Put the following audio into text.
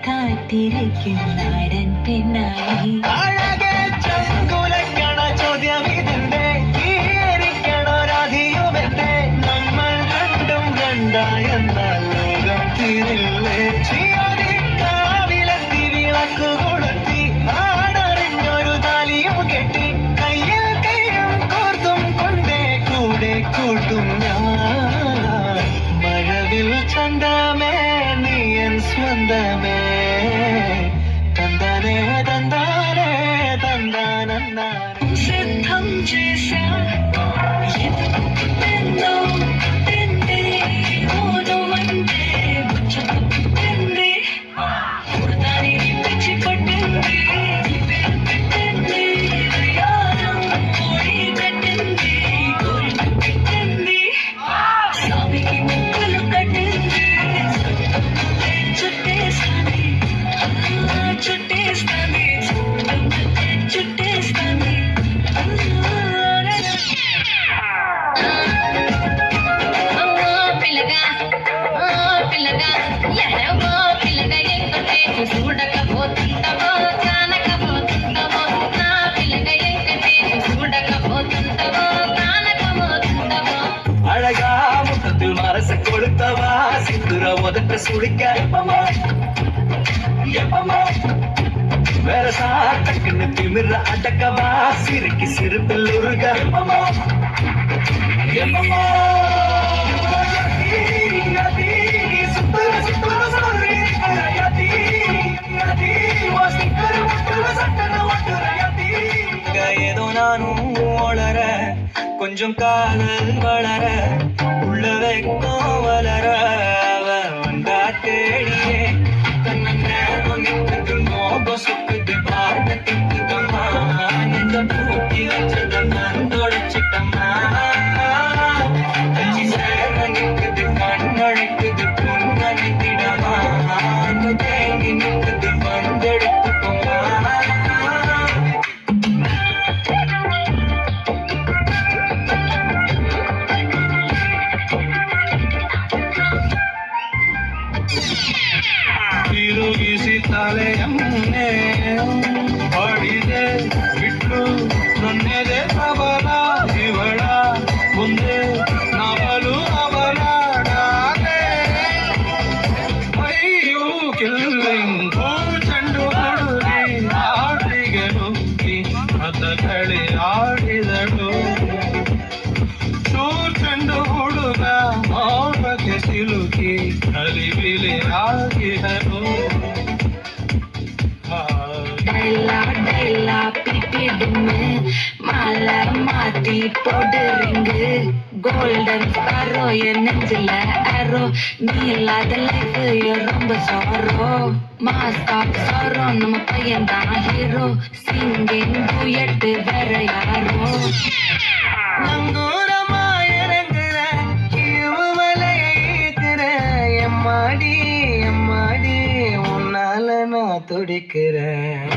കാത്തിരിക്കും നാടൻ പെണ്ണായി അഴകെ ചങ്കുലക്കണ ചോദ്യം ഇതിന്റെ കീരിക്കണ രാധിയുമെന്റെ നമ്മൾ രണ്ടും രണ്ടായെന്നാൽ ലോകം തീരില്ലേ കാവിലെത്തി വിളക്കു കൊളുത്തി നാടറിഞ്ഞൊരു താലിയും കെട്ടി കയ്യിൽ കയ്യും കോർത്തും കൊണ്ടേ കൂടെ കൂട്ടും ഞാൻ മഴവിൽ ചന്തമേ നീയൻ സ്വന്തമേ തന്താനേ തന്താനേ തന്താനന്ദാനേ സിദ്ധം చేశా ఎదుగుతుందో తిండి ఓను అంటే ముచ్చటండి ఉడతాని పిచ్చి పట్టింది పెట్టింది యారం కోడి కట్టింది కోరి పెట్టింది సామికి ముక్కలు కట్టింది చుట్టేస్తాని చుట్టేస్తాని చుట్టేస్తాని పిల్లగా ఎడవో పిల్లగా ఎక్కడే చూడకపోతుంటావో కానకపోతుంటావో నా పిల్లగా ఎక్కడే చూడకపోతుంటావో కానకపోతుంటావో அழகா முத்தத்தில் மரச கொடுத்தவா சிந்துர உதட்ட சுடிக்க எப்பமா வேற சாட்டக்குன்னு திமிர அடக்கவா சிறுக்கி சிறுப்பில் உருக எப்பமா எப்பமா ஏதோ நானும் வளர கொஞ்சம் காதல் வளர உள்ள வைக்கும் வளர வந்தா தேடியே தன்னோட நோப சுக்குது பார்த்துக்கம்மா இந்த பூட்டி வச்சத நான் தொடச்சிட்டம்மா கஞ்சி சேர நிற்குது கண்ணழைக்குது பொண்ணழைத்திடமா தேங்கி நிற்குது வந்தெடுத்துக்கோமா ತಿರುಗಿಸಿ ತಲೆಯನ್ನೇ ಹೊಡಿದೆ ಬಿಟ್ಟು ನನ್ನೆದೆ ಅವಳ ಇವಳ ಮುಂದೆ ನವಲು ಅವಳಾಡಾದೆ ಅಯ್ಯೋ ಕಿಲ್ಲಿಂಗು ಚೆಂಡು ಹುಡುಗಿ ಆಟಿಗೆ ನುಗ್ಗಿ ಕಥಕಳಿ ಆಡಿದಳು ಚೆಂಡು ಹುಡುಗ ಮೋಹಕ್ಕೆ ಸಿಲುಕಿ ಕಲಿಬಿಲಿ ಆಗಿದನು டைலா பிடிடுமே மாலை மாத்தி போடுறீங்க கோல்டன் ஸ்பாரோ என் நெஞ்சில ஆரோ நீ இல்லாத லைஃப் ரொம்ப சாரோ மாஸ்டா சாரோ நம்ம பையன் தான் ஹீரோ சிங்கிங் டூயட் வேற யாரோ நங்கூரமா இறங்குற இவளைய ஈக்குற எம்மாடி எம்மாடி உன்னால நான் துடிக்கிறேன்